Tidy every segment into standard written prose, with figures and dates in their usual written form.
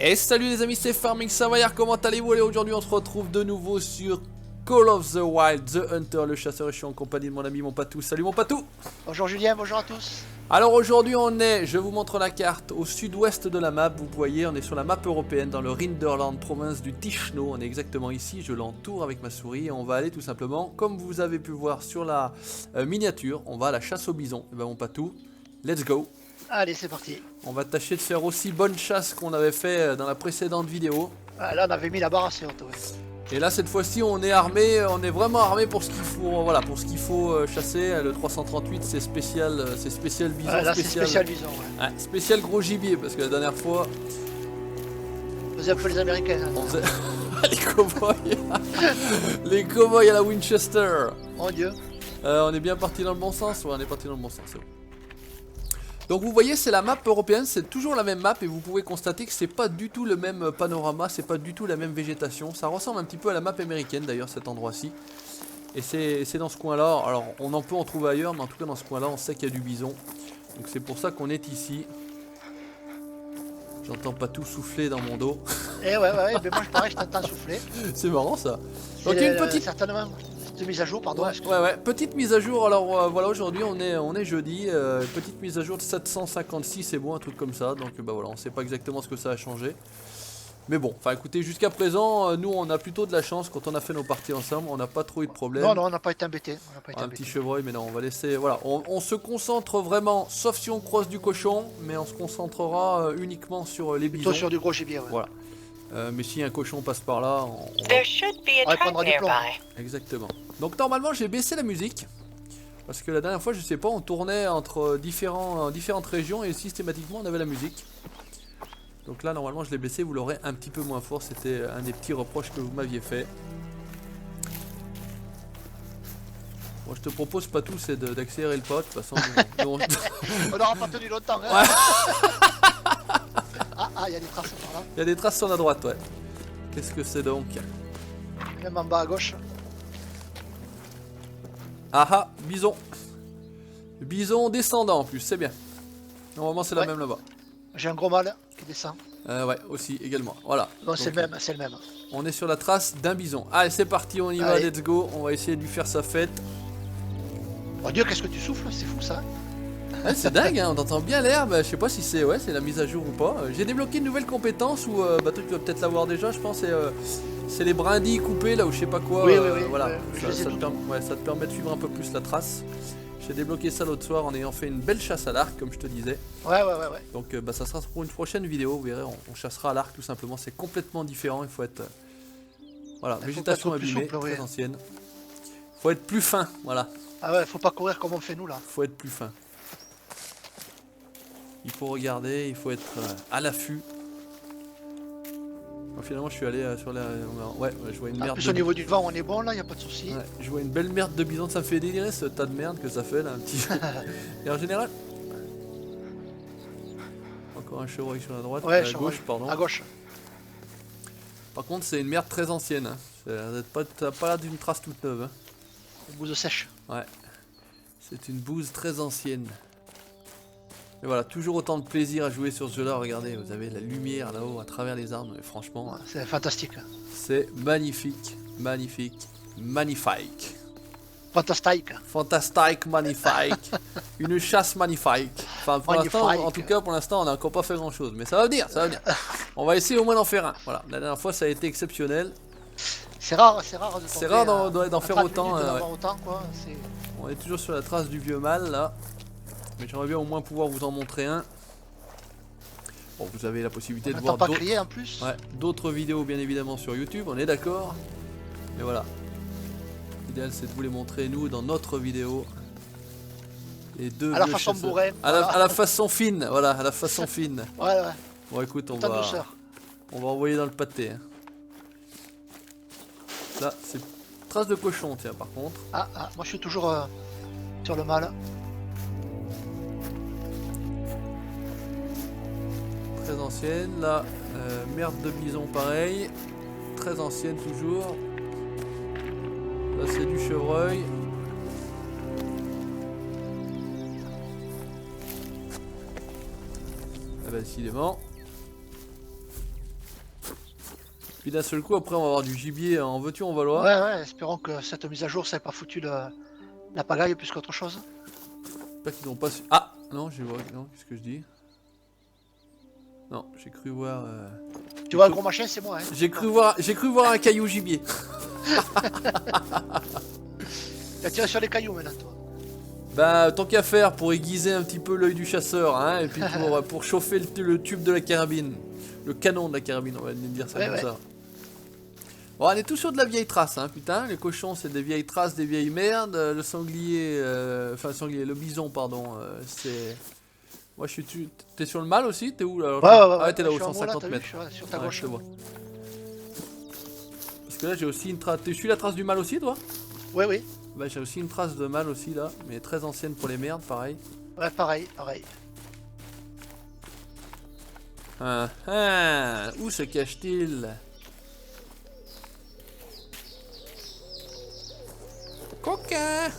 Et salut les amis, c'est Farming Savoyard, comment allez-vous? Et aujourd'hui on se retrouve de nouveau sur Call of the Wild, The Hunter, le chasseur, et je suis en compagnie de mon ami mon Patou. Salut mon Patou. Bonjour Julien, bonjour à tous. Alors aujourd'hui on est, je vous montre la carte, au sud-ouest de la map. Vous voyez, on est sur la map européenne dans le Rinderland, province du Tichenot. On est exactement ici, je l'entoure avec ma souris et on va aller tout simplement, comme vous avez pu voir sur la miniature, on va à la chasse au bison. Et ben mon Patou, let's go. Allez, c'est parti. On va tâcher de faire aussi bonne chasse qu'on avait fait dans la précédente vidéo. Ah, là on avait mis la barre assez haute, ouais. Et là cette fois-ci on est armé, on est vraiment armé pour ce qu'il faut, voilà, pour ce qu'il faut chasser. Le 338 c'est spécial bison, Ah, là c'est spécial bison, ouais. Ouais, spécial gros gibier parce que la dernière fois On faisait un peu les Américains. Hein. on faisait les cowboys, les cowboys à la Winchester. Mon Dieu. On est bien parti dans le bon sens, ouais, on est parti dans le bon sens. C'est bon. Donc vous voyez, c'est la map européenne, c'est toujours la même map et vous pouvez constater que c'est pas du tout le même panorama, c'est pas du tout la même végétation. Ça ressemble un petit peu à la map américaine d'ailleurs, cet endroit-ci. Et c'est dans ce coin-là, alors on en peut en trouver ailleurs, mais en tout cas dans ce coin-là on sait qu'il y a du bison. Donc c'est pour ça qu'on est ici. J'entends pas tout souffler dans mon dos. Eh ouais, mais moi je pareil, je t'entends souffler. C'est marrant ça. Donc il y a une petite... certainement de mise à jour, pardon. Ouais, petite mise à jour. Alors voilà, aujourd'hui on est jeudi, petite mise à jour de 756, c'est bon, un truc comme ça. Donc bah voilà, on sait pas exactement ce que ça a changé. Mais bon, enfin écoutez, jusqu'à présent, nous on a plutôt de la chance quand on a fait nos parties ensemble, on n'a pas trop eu de problème. Non, on n'a pas été embêté. Un petit chevreuil, mais non, on va laisser. Voilà, on se concentre vraiment, sauf si on croise du cochon, mais on se concentrera uniquement sur les bisons. Plutôt sur du gros gibier, ouais. Voilà. Mais si un cochon passe par là, prendra du plomb. Exactement. Donc normalement j'ai baissé la musique parce que la dernière fois je sais pas, on tournait entre différentes régions et systématiquement on avait la musique. Donc là normalement je l'ai baissé, vous l'aurez un petit peu moins fort, c'était un des petits reproches que vous m'aviez fait. Moi je te propose pas tout, c'est d'accélérer le pas, de toute façon on n'aura pas tenu longtemps, hein. Ouais. Ah, il y a des traces par là. Il y a des traces sur la droite, ouais. Qu'est-ce que c'est donc? Même en bas à gauche. Ah, bison. Bison descendant en plus, c'est bien. Normalement c'est la même là-bas. J'ai un gros mâle qui descend. Ouais, aussi, également. Voilà. Bon, c'est le même. On est sur la trace d'un bison. Allez, c'est parti, on y va, let's go. On va essayer de lui faire sa fête. Oh Dieu, qu'est-ce que tu souffles? C'est fou ça. Ouais, c'est dingue, hein, on entend bien l'herbe. Je sais pas si c'est la mise à jour ou pas. J'ai débloqué une nouvelle compétence où toi tu vas peut-être l'avoir déjà, je pense. C'est les brindilles coupées là ou je sais pas quoi. Oui, voilà. Ouais, ça te permet de suivre un peu plus la trace. J'ai débloqué ça l'autre soir en ayant fait une belle chasse à l'arc, comme je te disais. Ouais. Donc ça sera pour une prochaine vidéo, vous verrez, on chassera à l'arc tout simplement. C'est complètement différent, il faut être... voilà, végétation abîmée, très ancienne. Faut être plus fin, voilà. Ah ouais, faut pas courir comme on fait nous là. Faut être plus fin. Il faut regarder, il faut être à l'affût. Finalement je suis allé sur la... Ouais, je vois une merde. En plus au niveau du vent on est bon là, y a pas de souci. Ouais, je vois une belle merde de bison, ça me fait délirer ce tas de merde que ça fait là, un petit... Et en général... Encore un chevreuil sur la droite, ouais, à gauche, pardon. À gauche. Par contre c'est une merde très ancienne, hein. T'as pas l'air d'une trace toute neuve, hein. Une bouse sèche. Ouais. C'est une bouse très ancienne. Mais voilà, toujours autant de plaisir à jouer sur ce jeu là, regardez, vous avez la lumière là-haut à travers les arbres, mais franchement... Ouais, c'est fantastique. C'est magnifique, magnifique, magnifique. Fantastique. Fantastique, magnifique. Une chasse magnifique. Enfin pour l'instant, en tout cas pour l'instant on n'a encore pas fait grand chose, mais ça va venir, ça va venir. On va essayer au moins d'en faire un. Voilà, la dernière fois ça a été exceptionnel. C'est rare d'en faire autant. Autant quoi. On est toujours sur la trace du vieux mâle là. Mais j'aimerais bien au moins pouvoir vous en montrer un. Bon, vous avez la possibilité de voir d'autres vidéos bien évidemment sur YouTube, on est d'accord. Mais voilà. L'idéal c'est de vous les montrer nous dans notre vidéo. Les deux à la façon bourrin. À la façon fine, voilà, à la façon fine. Ouais. Bon écoute, on va envoyer dans le pâté. Hein. Là, c'est trace de cochon, tiens, par contre. Moi je suis toujours sur le mâle. Très ancienne, là, merde de bison pareil. Très ancienne toujours. Là c'est du chevreuil. Ah bah décidément. Puis d'un seul coup, après, on va avoir du gibier en veux-tu, en valois. Ouais, espérons que cette mise à jour, ça n'ait pas foutu la pagaille plus qu'autre chose. J'espère qu'ils n'ont pas su... Ah non, non, qu'est-ce que je dis? Non, j'ai cru voir... Tu vois, le gros machin, c'est moi. Hein. J'ai cru voir un caillou gibier. Tu as tiré sur les cailloux maintenant, toi. Bah, tant qu'à faire, pour aiguiser un petit peu l'œil du chasseur, hein, et puis pour chauffer le tube de la carabine. Le canon de la carabine, on va dire ça comme ça. Bon, on est tous sur de la vieille trace, hein, putain. Les cochons, c'est des vieilles traces, des vieilles merdes. Le sanglier, le bison, pardon, c'est... Moi, je suis... T'es sur le mâle aussi? T'es où là? Ouais, t'es là-haut, je suis en 150 haut, là, mètres. sur ta gauche. Je te vois. Parce que là, j'ai aussi une trace... Tu suis la trace du mâle aussi, toi? Oui. Bah, j'ai aussi une trace de mâle aussi, là. Mais très ancienne pour les merdes, pareil. Ouais, pareil. Où se cache-t-il? Coquin!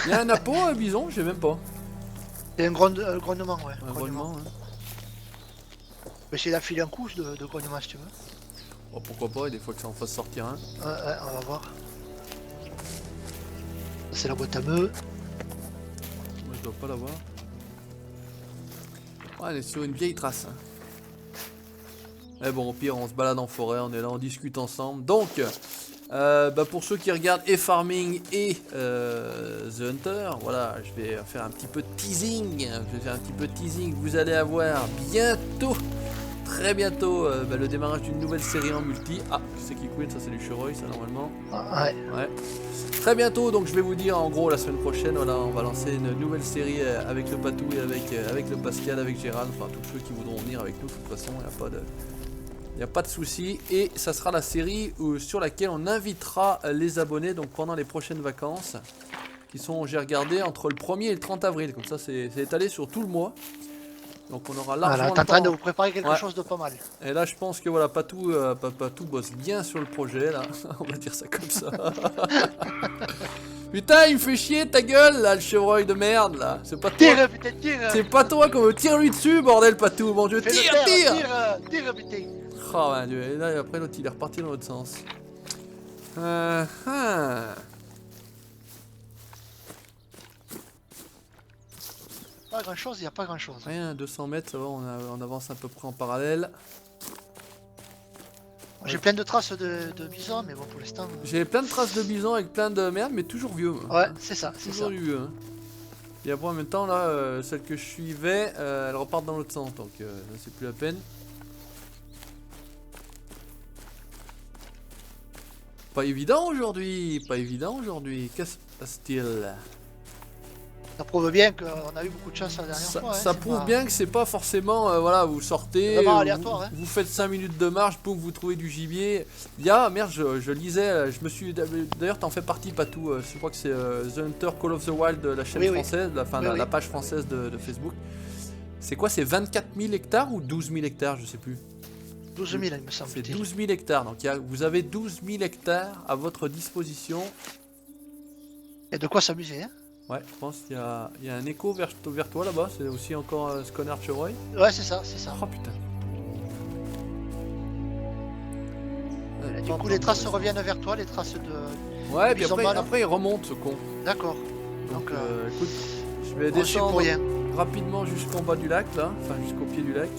Il y a un appôt, un bison? Je sais même pas. C'est un grognement, ouais. Un grognement, hein. Mais c'est d'affiler un coup de grognement si tu veux. Oh, pourquoi pas, des fois que ça en fasse sortir un. Ouais, on va voir. C'est la boîte à meux. Moi je dois pas l'avoir. Ouais, on est sur une vieille trace. Mais bon, au pire, on se balade en forêt, on est là, on discute ensemble. Donc, pour ceux qui regardent et Farming et The Hunter, voilà, je vais faire un petit peu de teasing. Vous allez avoir bientôt, très bientôt, le démarrage d'une nouvelle série en multi. Ah, c'est qui queen, ça c'est du chevreuil, ça normalement. Ouais. Très bientôt, donc je vais vous dire en gros la semaine prochaine, voilà, on va lancer une nouvelle série avec le Patou et avec le Pascal, avec Gérald, enfin tous ceux qui voudront venir avec nous, de toute façon, il n'y a pas de souci. Et ça sera la série sur laquelle on invitera les abonnés donc pendant les prochaines vacances, qui sont, j'ai regardé, entre le 1er et le 30 avril, comme ça c'est étalé sur tout le mois. Donc on aura largement voilà, t'es en train de vous préparer quelque chose de pas mal. Et là je pense que voilà, Patou bosse bien sur le projet là, on va dire ça comme ça. Putain, il me fait chier ta gueule là, le chevreuil de merde là. C'est pas toi. Tire, putain, tire. C'est pas toi qu'on veut, tire lui dessus, bordel Patou, mon dieu, tire. Tire, putain. Oh mon dieu, et là après l'autre il est reparti dans l'autre sens. Pas grand chose, il n'y a pas grand chose. Rien, 200 mètres, ça va, on avance à peu près en parallèle. J'ai plein de traces de bison, mais bon, pour l'instant. J'ai plein de traces de bison avec plein de merde, mais toujours vieux. Ouais, c'est ça, c'est toujours ça. vieux. Hein. Et après, en même temps, là, celle que je suivais, elle repart dans l'autre sens, donc là, c'est plus la peine. Pas évident aujourd'hui, Qu'est-ce qui se passe-t-il? Ça prouve bien qu'on a eu beaucoup de chance la dernière fois. Ça prouve bien que c'est pas forcément, voilà, vous sortez, aléatoire, hein. vous faites 5 minutes de marche, boum, vous trouvez du gibier. Il y a, merde, je lisais, je me suis, d'ailleurs t'en fais partie, Patou, je crois que c'est The Hunter Call of the Wild, la chaîne française, la page française de Facebook. C'est quoi, c'est 24 000 hectares ou 12 000 hectares, je sais plus. 12 000, il me semble. C'est 12 000 hectares, donc vous avez 12 000 hectares à votre disposition. Et de quoi s'amuser, hein. Ouais, je pense qu'il y a un écho vers toi là-bas, c'est aussi encore ce connard chevreuil. Ouais, c'est ça, c'est ça. Oh putain. Du coup, les traces reviennent vers toi, les traces de. Ouais, puis après il remonte ce con. D'accord. Donc écoute, je vais descendre rien. rapidement jusqu'en bas du lac là, enfin jusqu'au pied du lac.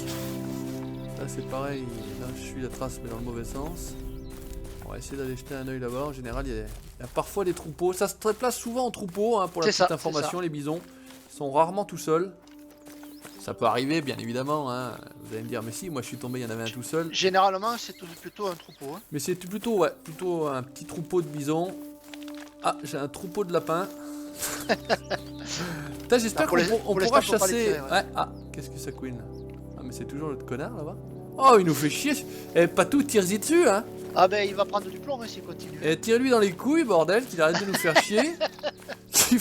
Là c'est pareil, là je suis la trace mais dans le mauvais sens. On va essayer d'aller jeter un oeil là-bas. En général, il y a parfois des troupeaux. Ça se déplace souvent en troupeau, hein, pour la petite information. Les bisons sont rarement tout seuls. Ça peut arriver, bien évidemment. Hein. Vous allez me dire, mais si, moi je suis tombé, il y en avait un tout seul. Généralement, c'est plutôt un troupeau. Hein. Mais c'est plutôt un petit troupeau de bisons. Ah, j'ai un troupeau de lapins. Putain, j'espère qu'on pourra chasser. Ouais. Ah, qu'est-ce que ça couine? Ah, mais c'est toujours l'autre connard là-bas. Oh, il nous fait chier. Eh, pas tout, tire-y dessus, hein. Ah ben il va prendre du plomb s'il continue. Et tire-lui dans les couilles, bordel, qu'il arrête de nous faire chier. Qui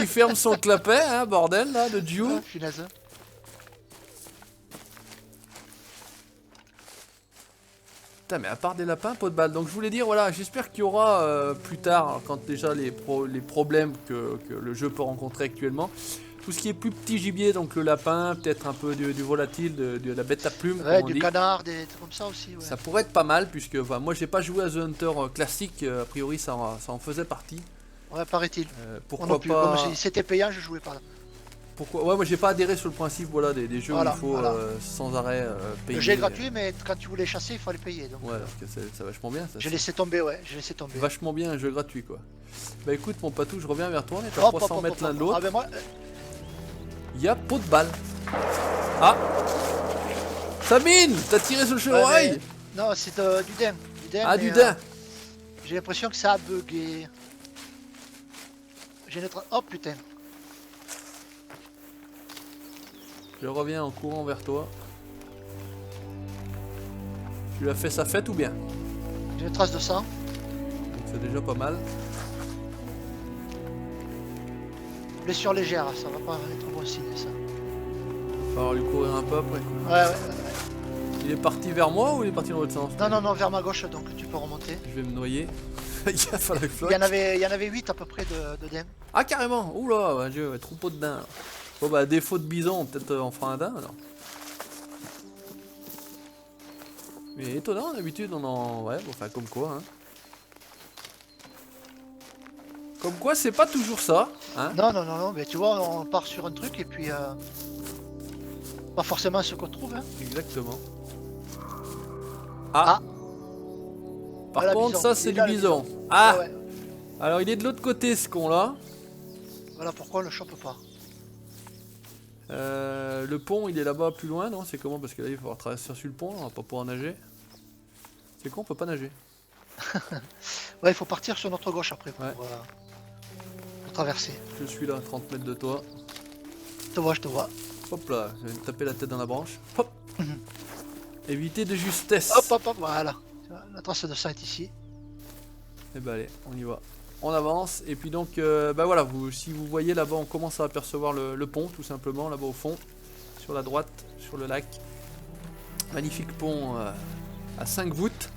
ferme son clapet, hein, bordel, là, de Dieu. Ah, punaise. Putain, mais à part des lapins, pas de balles. Donc je voulais dire, voilà, j'espère qu'il y aura plus tard, quand déjà les problèmes que le jeu peut rencontrer actuellement, Tout ce qui est plus petit gibier, donc le lapin, peut-être un peu du volatile, de la bête à plumes, Ouais, comme on du dit. canard, des trucs comme ça aussi. Ouais. Ça pourrait être pas mal, puisque enfin, moi j'ai pas joué à The Hunter classique, a priori ça en faisait partie. Ouais, paraît-il. Moi Pourquoi non plus. pas. Comme c'était payant, je jouais pas. Ouais, moi j'ai pas adhéré sur le principe voilà, des jeux Voilà, où il faut voilà. sans arrêt payer. Le jeu est gratuit, mais quand tu voulais chasser, il fallait payer. Donc, Ouais, parce que c'est vachement bien ça. j'ai laissé tomber, ouais. J'ai laissé tomber. Vachement bien un jeu gratuit quoi. Bah écoute mon patou, je reviens vers toi, on est à Hop, 300 hop, mètres hop, l'un hop. de l'autre. Ah, ben moi, Il y a pot de balle. Ah Sabine, t'as tiré sur le ouais, chevreuil. non, c'est du daim. Ah mais, du daim. j'ai l'impression que ça a bugué. Oh putain. Je reviens en courant vers toi. Tu lui as fait sa fête ou bien? J'ai une trace de sang. Donc c'est déjà pas mal. Blessure légère, ça va pas être bon signe ça. Il va falloir lui courir un peu après. Ouais, ouais. Il est parti vers moi ou il est parti dans l'autre sens? Non, non, non, vers ma gauche, donc tu peux remonter. Je vais me noyer. Il va falloir que je flotte. Il y en avait 8 à peu près de daim. Ah carrément. Oula, ouais, Dieu, ouais, troupeau de daims. Bon bah défaut de bison, peut-être on fera un daim alors. Mais étonnant, d'habitude on en... Ouais, bon, enfin comme quoi hein. Comme quoi c'est pas toujours ça, hein. Non, non, non, non, mais tu vois, on part sur un truc et puis... pas forcément ce qu'on trouve, hein. Exactement. Ah, Par Voilà, contre bison. ça Il c'est est du là, le bison. bison. Ah Ouais, ouais. Alors il est de l'autre côté ce con là. Voilà pourquoi on le chope pas. Le pont il est là-bas plus loin non? C'est comment? Parce que là il va falloir traverser sur le pont, on va pas pouvoir nager. C'est con, on peut pas nager. Ouais, il faut partir sur notre gauche après Ouais. pour traverser. Je suis là, 30 mètres de toi. Je te vois, je te vois. Hop là, je vais me taper la tête dans la branche. Hop. Éviter de justesse. Hop, hop, hop, voilà. Tu vois, la trace de sang est ici. Et bah allez, on y va. On avance et puis donc bah voilà, si vous voyez là-bas, on commence à apercevoir le pont tout simplement là-bas au fond, sur la droite, sur le lac. Magnifique pont à 5 voûtes,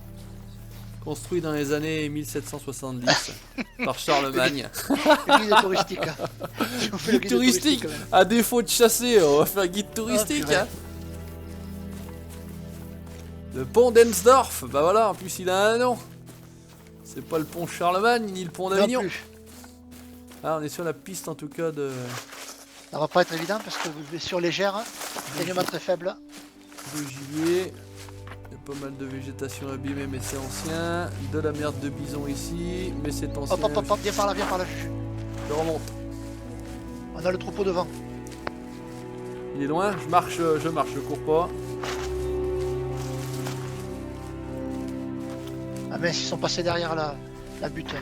construit dans les années 1770 par Charlemagne. Le guide touristique. Hein. Je vous fais le Guide touristique, quand même. à défaut de chasser, on va faire guide touristique. purée. Hein. Le pont d'Ensdorf, bah voilà, en plus il a un nom. C'est pas le pont Charlemagne ni le pont Non d'Avignon. plus. Ah, on est sur la piste en tout cas de Ça va pas être évident parce que blessure légère, saignement très faible. gibier. Il y a pas mal de végétation abîmée, mais c'est ancien. De la merde de bison ici, mais c'est ancien. Hop, hop, hop, hop, viens par là, Juju. Je remonte. On a le troupeau devant. Il est loin, je marche, je cours pas. Ah mince, ils sont passés derrière la butte.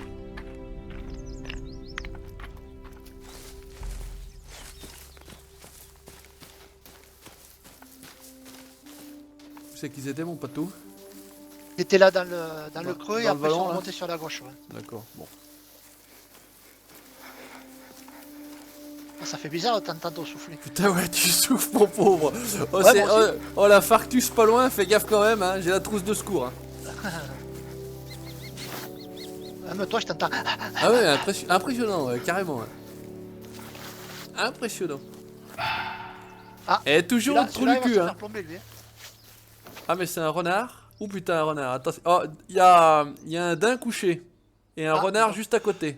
Où c'est qu'ils étaient, mon patou? Ils étaient là dans le creux et dans le après ils vallon, sont là. remontés sur la gauche. Ouais. D'accord, bon. Ah, ça fait bizarre de t'entendre souffler. Putain, ouais, tu souffres, mon pauvre. Oh, Ouais, c'est- moi aussi. oh, la farctus pas loin, fais gaffe quand même, hein. J'ai la trousse de secours. Hein. Même toi, je t'entends. Ah ouais, impressionnant, ouais, carrément. Ouais. Impressionnant. Ah, Et toujours le trou celui-là, du il va cul, se hein. faire plomber, lui, hein. Ah, mais c'est un renard? Oh putain, un renard, attention. Oh, il y a un daim couché. Et un Ah, renard d'accord. juste à côté.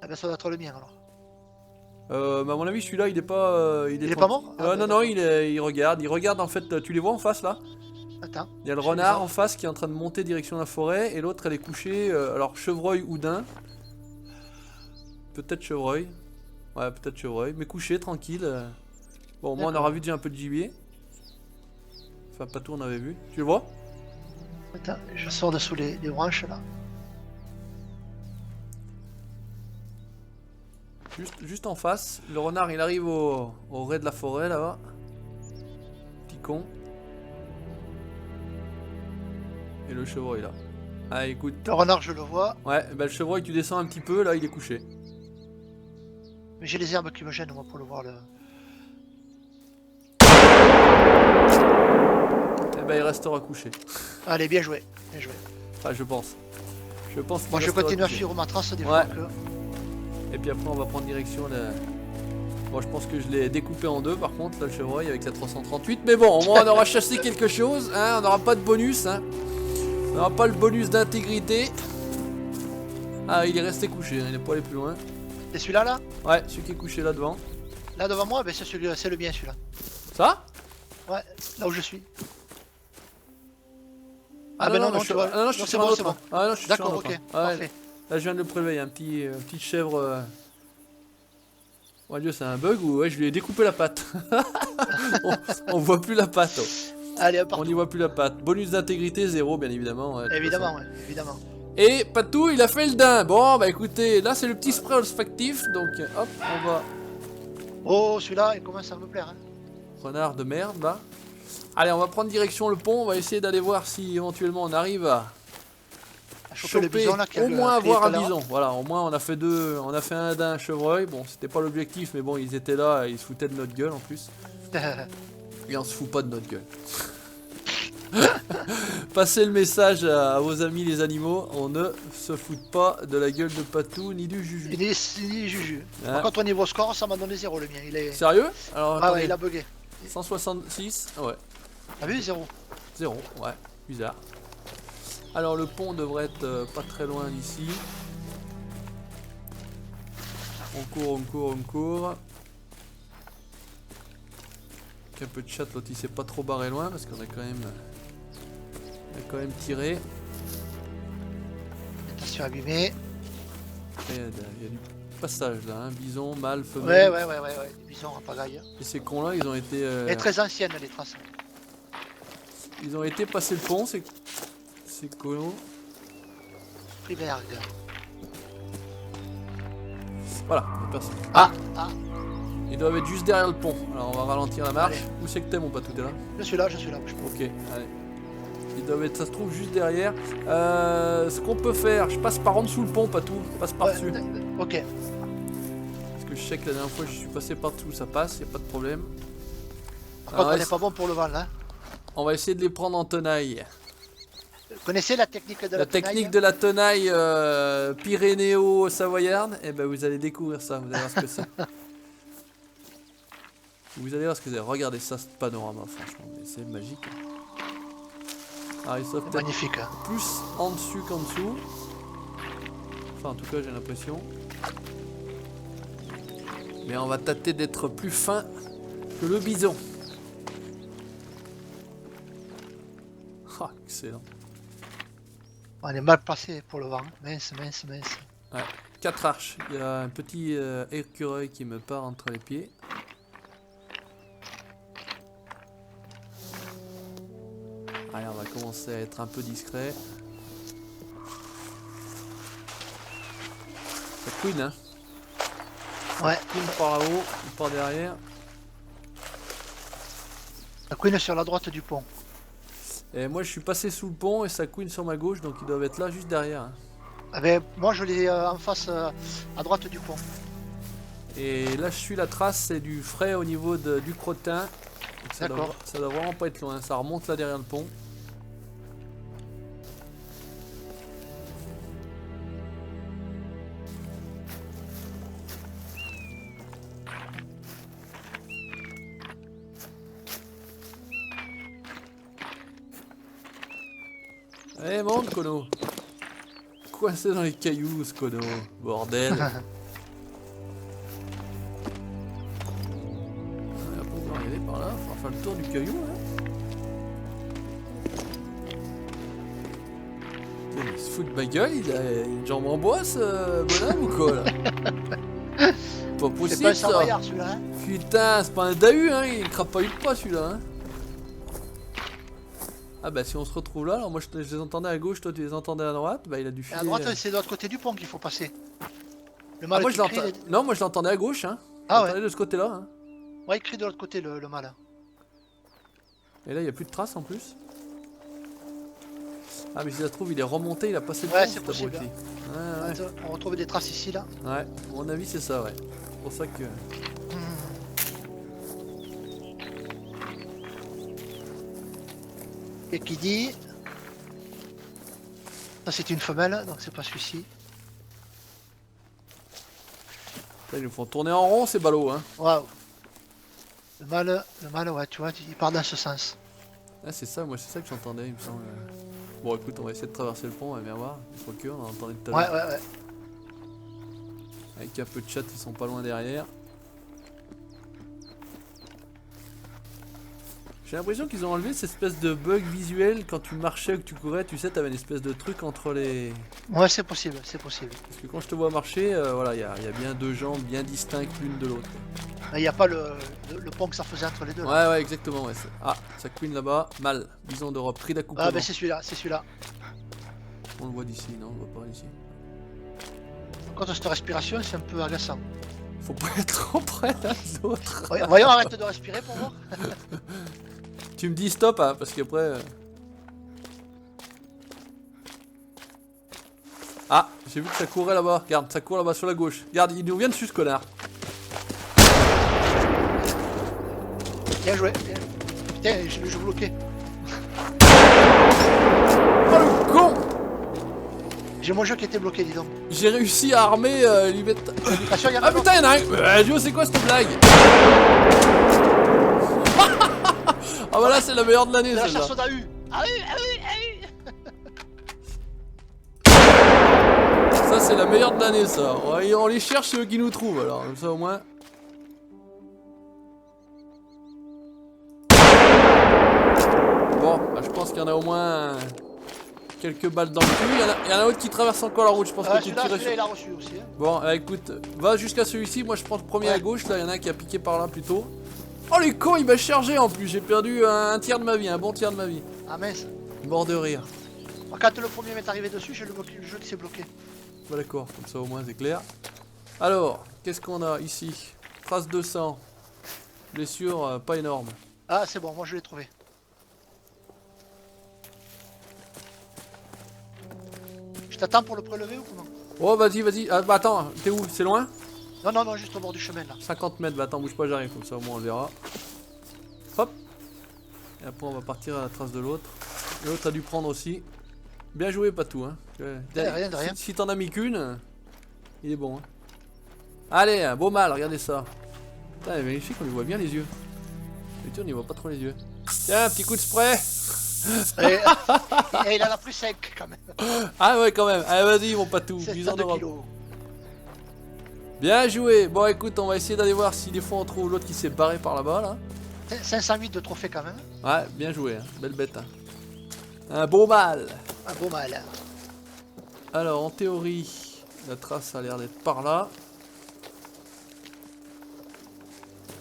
Ah ben ça doit être le mien alors. Mais à mon avis, celui-là, il est pas. Il est pas mort? Ah, Non, bah, non, il regarde. Il regarde en fait. Tu les vois en face là? Attends. Il y a le Je renard les en face qui est en train de monter direction la forêt. Et l'autre, elle est couchée. Alors, chevreuil ou daim. Peut-être chevreuil. Ouais, peut-être chevreuil. Mais couché, tranquille. Bon, moi, on D'accord. aura vu déjà un peu de gibier. Enfin, pas tout, on avait vu. Tu le vois? Attends, je sors dessous les branches là. Juste en face. Le renard, il arrive au ray de la forêt là-bas. Petit con. Et le chevreuil là. Ah, écoute. Le renard, je le vois, Ouais, bah le chevreuil, tu descends un petit peu, là, il est couché. mais j'ai les herbes qui me gênent moi pour le voir. Et bah il restera couché. Allez, bien joué, bien joué. Enfin, je pense. Je pense qu'il Moi, je restera continue à couché. suivre ma trace des Ouais. fois que... Et puis après, on va prendre direction Bon, je pense que je l'ai découpé en deux par contre, là, le chevreuil avec la 338. Mais bon, au moins on aura chassé quelque chose, hein, on n'aura pas de bonus, hein. On n'aura pas le bonus d'intégrité. Ah, il est resté couché, hein, il n'est pas allé plus loin. C'est celui-là là? Ouais, celui qui est couché là devant. Là devant moi, c'est celui-là, c'est le bien celui-là. Ça? Ouais, là où je suis. Ah, ben non, non, je suis, tu vois. ah, non, je suis Non, sur c'est un bon, autre. c'est bon. Ah, non, je suis sur un D'accord, autre. ok, Ouais, parfait. là, je viens de le prélever, un petite chèvre. Oh Dieu, c'est un bug ou ouais, je lui ai découpé la patte. on voit plus la patte. Oh. Allez, hop, On partout. n'y voit plus la patte. Bonus d'intégrité, 0, bien évidemment. Ouais, de toute Évidemment, façon. ouais, évidemment. Et Patou, il a fait le daim. Bon, bah écoutez, là c'est le petit spray olfactif. Donc hop, on va. Oh, celui-là, il commence à me plaire. Hein. Renard de merde là. Allez, on va prendre direction le pont. On va essayer d'aller voir si éventuellement on arrive à Choper le choper, bison là qui a au le moins crié avoir tout un à l'heure. bison. Voilà, au moins on a fait deux. On a fait un daim chevreuil. Bon, c'était pas l'objectif, mais bon, ils étaient là et ils se foutaient de notre gueule en plus. Et on se fout pas de notre gueule. Passez le message à vos amis les animaux, on ne se fout pas de la gueule de Patou ni du Juju. Il est Juju. Hein. Par contre, au niveau score, ça m'a donné 0 le mien. Il est. Sérieux? Alors Ah attendez, ouais, il a bugué. 166, ouais, T'as vu 0? 0, ouais, bizarre. Alors le pont devrait être pas très loin d'ici. On court. Un peu de chat, l'autre il s'est pas trop barré loin parce qu'on a quand même tiré. Attention abîmé. Et il y a du passage là, hein. Bison, mâle, femelle. Ouais. Bison en pagaille. Et ces cons là ils ont été Elle est très ancienne les traces. ils ont été passer le pont, c'est cons. Friberg. Voilà, il y a personne. Ah. Ils doivent être juste derrière le pont. Alors on va ralentir la marche. Allez. Où c'est que t'es mon Patou, t'es là? Je suis là, bouge pas. Ok, allez. Ils doivent être, ça se trouve juste derrière. Ce qu'on peut faire, je passe par en dessous le pont, Patou. Je passe par-dessus. Ok. Parce que je sais que la dernière fois je suis passé par-dessous, ça passe, y a pas de problème. Par Alors, contre, on n'est pas bon pour le vent là. on va essayer de les prendre en tenaille. Vous connaissez la technique de La technique de la tenaille pyrénéo-savoyarde, eh ben vous allez découvrir ça, vous allez voir ce que c'est. Vous allez voir ce que c'est. Regardez ça, ce panorama, franchement, mais c'est magique. Alors ils sont peut-être Magnifique. Hein. plus en dessus qu'en dessous. Enfin, en tout cas, j'ai l'impression. Mais on va tâter d'être plus fin que le bison. Ah, excellent. On est mal placé pour le vent. Mince. Ouais, 4 arches. Il y a un petit écureuil qui me part entre les pieds. Allez, on va commencer à être un peu discret. Ça queen, hein. Ouais. Queen par là-haut, par derrière. La queen sur la droite du pont. Et moi, je suis passé sous le pont et ça queen sur ma gauche, donc ils doivent être là juste derrière. Hein. Ah ben, moi, je l'ai en face à droite du pont. Et là, je suis la trace, c'est du frais au niveau du crottin. Ça doit vraiment pas être loin. Ça remonte là derrière le pont. Allez, monte, Kono. Coincé dans les cailloux, ce Kono. Bordel. On va pouvoir y aller par là. Faut faire le tour du caillou, hein. Il se fout de ma gueule, il a une jambe en bois, ce bonhomme ou quoi, là? Pas C'est pas possible, un ça. savoyard celui-là. Hein. Putain, c'est pas un Dahu, hein. Il crapaille pas, celui-là, hein. Ah bah si on se retrouve là, alors moi je les entendais à gauche, toi tu les entendais à droite, bah il a dû filer. À droite, c'est de l'autre côté du pont qu'il faut passer. Le Ah, mâle moi qui je crie, l'entends. Non, moi je l'entendais à gauche, hein. Ah J'entendais ouais. de ce côté-là, hein. Ouais, il crie de l'autre côté le mâle. Et là il y a plus de traces en plus. Ah mais si ça se trouve il est remonté, il a passé le Ouais, pont, c'est cet possible. abruti. Ouais, ouais. On retrouve des traces ici là. Ouais, à mon avis c'est ça, ouais. C'est pour ça que. Et qui dit. Ça c'est une femelle, donc c'est pas celui-ci. Ils nous font tourner en rond, ces ballots, hein. Waouh. Le mal, ouais, tu vois, il part dans ce sens. Ah, c'est ça, moi, c'est ça que j'entendais, il me semble. Bon, écoute, on va essayer de traverser le pont, on va bien voir. Il faut que on entendait tout à l'heure. Ouais. Avec un peu de chat, ils sont pas loin derrière. J'ai l'impression qu'ils ont enlevé cette espèce de bug visuel quand tu marchais ou que tu courais, tu sais, t'avais une espèce de truc entre les... Ouais, c'est possible, c'est possible. Parce que quand je te vois marcher, voilà, il y a bien deux jambes bien distinctes l'une de l'autre. Il n'y a pas le pont que ça faisait entre les deux. Ouais, exactement, ouais. Ah, ça queen là-bas, mal. Bison d'Europe, prix d'accouplement. Ah, ben c'est celui-là, c'est celui-là. On le voit d'ici, non, on le voit pas d'ici. Par contre, cette respiration, c'est un peu agaçant. Faut pas être trop près l'un de l'autre. Voyons, arrête de respirer pour voir. Tu me dis stop, hein, parce qu'après... Ah, j'ai vu que ça courait là-bas. Regarde, ça court là-bas sur la gauche. Regarde, il nous vient dessus ce connard. Bien joué. Putain, je le joue bloqué. Oh le con! J'ai mon jeu qui était bloqué, dis donc. J'ai réussi à armer lui mettre... Attention, il y en a Ah un autre. putain, y'en a un! Dio, c'est quoi cette blague? Ah bah là, c'est la meilleure de l'année, De la celle-là. chasse au Dahu. Ah oui. Ça, c'est la meilleure de l'année, ça. On les cherche, c'est eux qui nous trouvent, alors. Comme ça, au moins... Bon, bah, je pense qu'il y en a au moins... quelques balles dans le cul. Il y en a un autre qui traverse encore la route, je pense que tu tires Celui-là, sur... il a reçu aussi. Hein. Bon, écoute, va jusqu'à celui-ci. Moi, je prends le premier à gauche. Là, il y en a un qui a piqué par là plutôt. Oh, les cons, il m'a chargé en plus. J'ai perdu un tiers de ma vie, un bon tiers de ma vie. Ah mince. Mort de rire. Quand le premier m'est arrivé dessus, j'ai le jeu qui s'est bloqué. Bah, d'accord, comme ça au moins c'est clair. Alors, qu'est-ce qu'on a ici? Trace de sang. Blessure pas énorme. Ah, c'est bon, moi je l'ai trouvé. Je t'attends pour le prélever ou comment? Oh, vas-y. Ah, bah attends, t'es où? C'est loin? Non, juste au bord du chemin là. 50 mètres, bah attends, bouge pas, j'arrive, comme ça au moins on le verra. Hop. Et après on va partir à la trace de l'autre. L'autre a dû prendre aussi. Bien joué, Patou, hein. Rien de rien. Si t'en as mis qu'une, il est bon. Hein. Allez, un beau mal, regardez ça. Putain, magnifique, on lui voit bien les yeux. Mais on n'y voit pas trop les yeux. Tiens, un petit coup de spray. Et il en a plus 5 quand même. Ah ouais, quand même. Allez, vas-y, mon Patou. C'est Bison 2 d'Europe. kilos. Bien joué. Bon, écoute, on va essayer d'aller voir si des fois on trouve l'autre qui s'est barré par là-bas, là. 508 de trophées quand même. Ouais, bien joué, hein. Belle bête. Hein. Un beau mal. Un beau mal. Alors, en théorie, la trace a l'air d'être par là.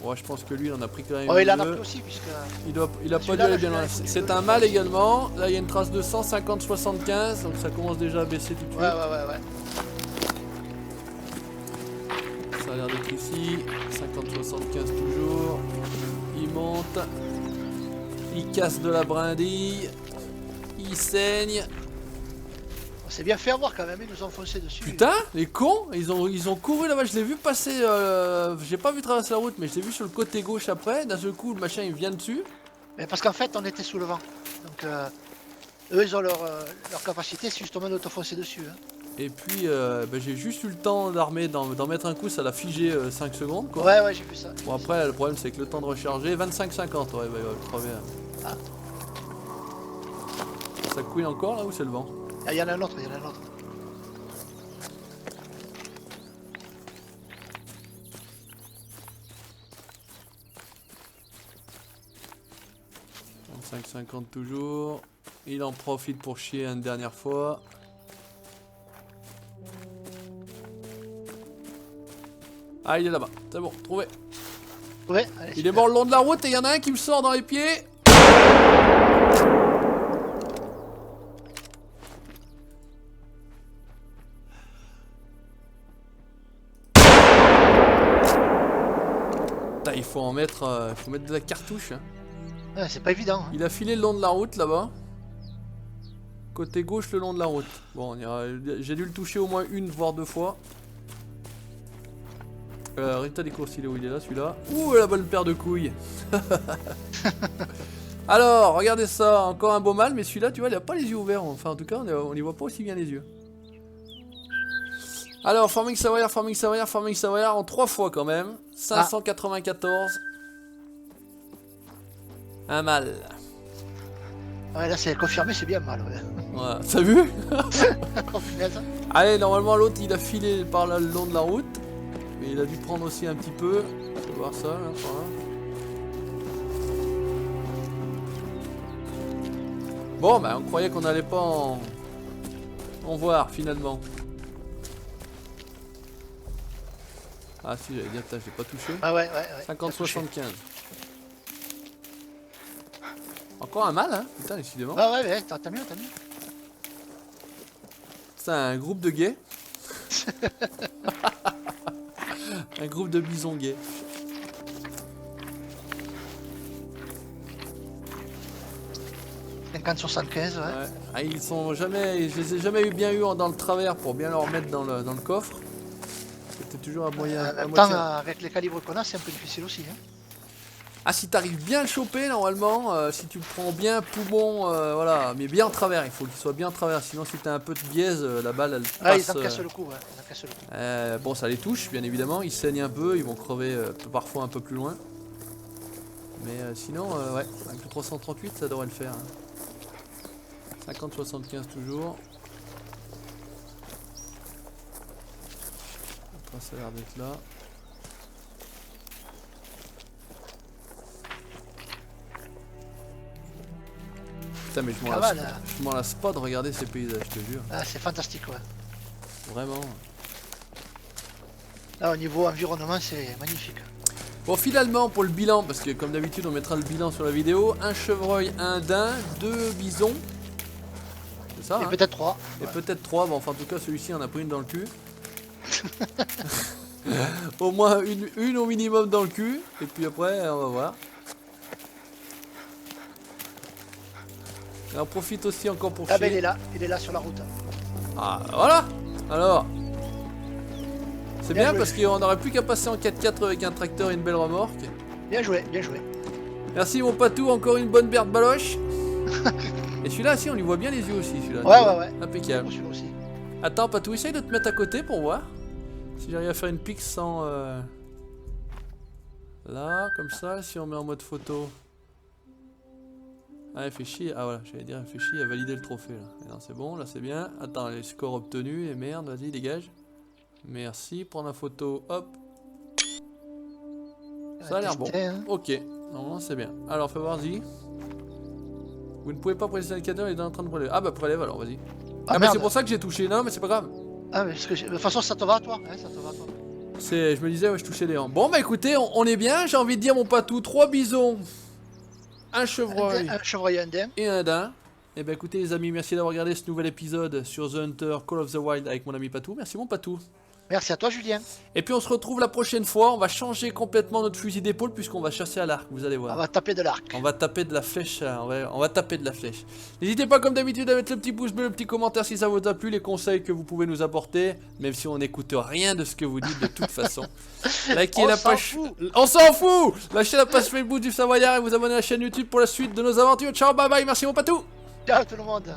Ouais, je pense que lui, il en a pris quand même. Oh, il en a deux. pris aussi, puisque. Il a pas dû aller bien loin. C'est un mal également. Là, il y a une trace de 150-75, donc ça commence déjà à baisser tout de suite. Ouais. Ça a l'air d'être ici. 50-75 toujours. Il monte. Il casse de la brindille. Il saigne. On s'est bien fait avoir quand même, ils nous ont foncé dessus. Putain, les cons, ils ont couru là-bas. Je l'ai vu passer. J'ai pas vu traverser la route, mais je l'ai vu sur le côté gauche après. D'un seul coup, le machin il vient dessus. Mais parce qu'en fait, on était sous le vent. Donc, eux, ils ont leur capacité, c'est justement de te foncer dessus. Hein. Et puis, j'ai juste eu le temps d'armer, d'en mettre un coup, ça l'a figé 5 secondes quoi. Ouais, j'ai vu ça. Bon, après, le problème c'est que le temps de recharger, 25-50, ouais, crever. Ah. Ça couine encore là ou c'est le vent? Ah, il y en a un autre, 25-50 toujours. Il en profite pour chier une dernière fois. Ah, il est là-bas. C'est bon, trouvé. Ouais, allez, Il est mort le long de la route et il y en a un qui me sort dans les pieds. Putain, il faut en mettre, faut mettre de la cartouche. Hein. Ouais, c'est pas évident. Hein. Il a filé le long de la route là-bas. Côté gauche le long de la route. Bon, j'ai dû le toucher au moins une voire deux fois. Résultat des courses, il est où? Il est là celui-là. Ouh, la bonne paire de couilles. Alors, regardez ça, encore un beau mal, mais celui-là, tu vois, il a pas les yeux ouverts. Enfin, en tout cas, on n'y voit pas aussi bien les yeux. Alors, Farming Savoyard en 3 fois quand même. 594. Un mal. Ouais, là c'est confirmé, c'est bien mal. Ouais. Voilà. T'as vu? Oh, punaise. Allez, normalement l'autre il a filé par là le long de la route. Mais il a dû prendre aussi un petit peu. On peut voir ça là, par là. Bon, bah on croyait qu'on n'allait pas en voir finalement. Ah si, j'allais dire, putain, je l'ai pas touché. Ah ouais. 50-75. Encore un mal, hein? Putain, décidément. Ouais, t'as mieux. C'est un groupe de gays. Un groupe de bisons gays. « 50-75, ouais. Ah, ils sont jamais, je les ai jamais bien eu dans le travers pour bien leur mettre dans le coffre. C'était toujours à moyen. En même temps, avec les calibres qu'on a, c'est un peu difficile aussi. Hein. Ah, si t'arrives bien à le choper normalement, si tu le prends bien poumon, voilà, mais bien en travers, il faut qu'il soit bien en travers, sinon si t'as un peu de biaise, la balle elle Ah, passe. ils en cassent le coup, ouais. Ils en cassent le coup. Bon, ça les touche bien évidemment, ils saignent un peu, ils vont crever parfois un peu plus loin. Mais sinon, ouais, avec le 338 ça devrait le faire. Hein. 50-75 toujours. Après, ça a l'air d'être là. Putain, mais je m'en lasse pas de regarder ces paysages, je te jure. Ah, c'est fantastique, ouais. Vraiment. Là, au niveau environnement, c'est magnifique. Bon, finalement, pour le bilan, parce que comme d'habitude, on mettra le bilan sur la vidéo, un chevreuil, un daim, 2 bisons. C'est ça, Et hein, peut-être 3. et peut-être 3, bon, enfin, en tout cas, celui-ci, on a pris une dans le cul. Au moins une au minimum dans le cul, et puis après, on va voir. Et on profite aussi encore pour Ah, chier. ben il est là sur la route. Ah, voilà. Alors, c'est bien joué. parce qu'on n'aurait plus qu'à passer en 4x4 avec un tracteur et une belle remorque. Bien joué, bien joué. Merci mon patou, encore une bonne berbe baloche. Et celui-là, si, on lui voit bien les yeux aussi, celui-là. Ouais. Impeccable. Celui-là aussi. Attends, patou, essaye de te mettre à côté pour voir. Si j'arrive à faire une pique sans... Là, comme ça, si on met en mode photo. Ah, elle fait chier. Ah voilà, j'allais dire, elle fait chier à valider le trophée là. Et non, c'est bon, là c'est bien. Attends, les scores obtenus, et merde, vas-y, dégage. Merci, prendre la photo, hop. Ça a l'air bon. Hein. Ok, normalement c'est bien. Alors, fais voir, vas-y. Vous ne pouvez pas préciser l'indicateur, il est en train de prélever. Ah bah prélève alors, vas-y. Ah, mais c'est pour ça que j'ai touché, non mais c'est pas grave. Ah, mais parce que de toute façon, ça te va à toi. Hein, ça te va à toi. Je me disais, ouais, je touchais les hanches. Bon bah écoutez, on est bien, j'ai envie de dire mon patou, 3 bisons. Un chevreuil. Un chevreuil, un daim. Et un daim. Et ben écoutez les amis, merci d'avoir regardé ce nouvel épisode sur The Hunter Call of the Wild avec mon ami Patou. Merci mon Patou. Merci à toi, Julien. Et puis on se retrouve la prochaine fois, on va changer complètement notre fusil d'épaule puisqu'on va chasser à l'arc, vous allez voir. On va taper de l'arc. On va taper de la flèche, on va taper de la flèche. N'hésitez pas comme d'habitude à mettre le petit pouce bleu, le petit commentaire si ça vous a plu, les conseils que vous pouvez nous apporter, même si on n'écoute rien de ce que vous dites de toute façon. Likez la page... On s'en fout. Lâchez la page Facebook du Savoyard et vous abonnez à la chaîne YouTube pour la suite de nos aventures. Ciao, bye bye, merci mon Patou. Ciao tout le monde.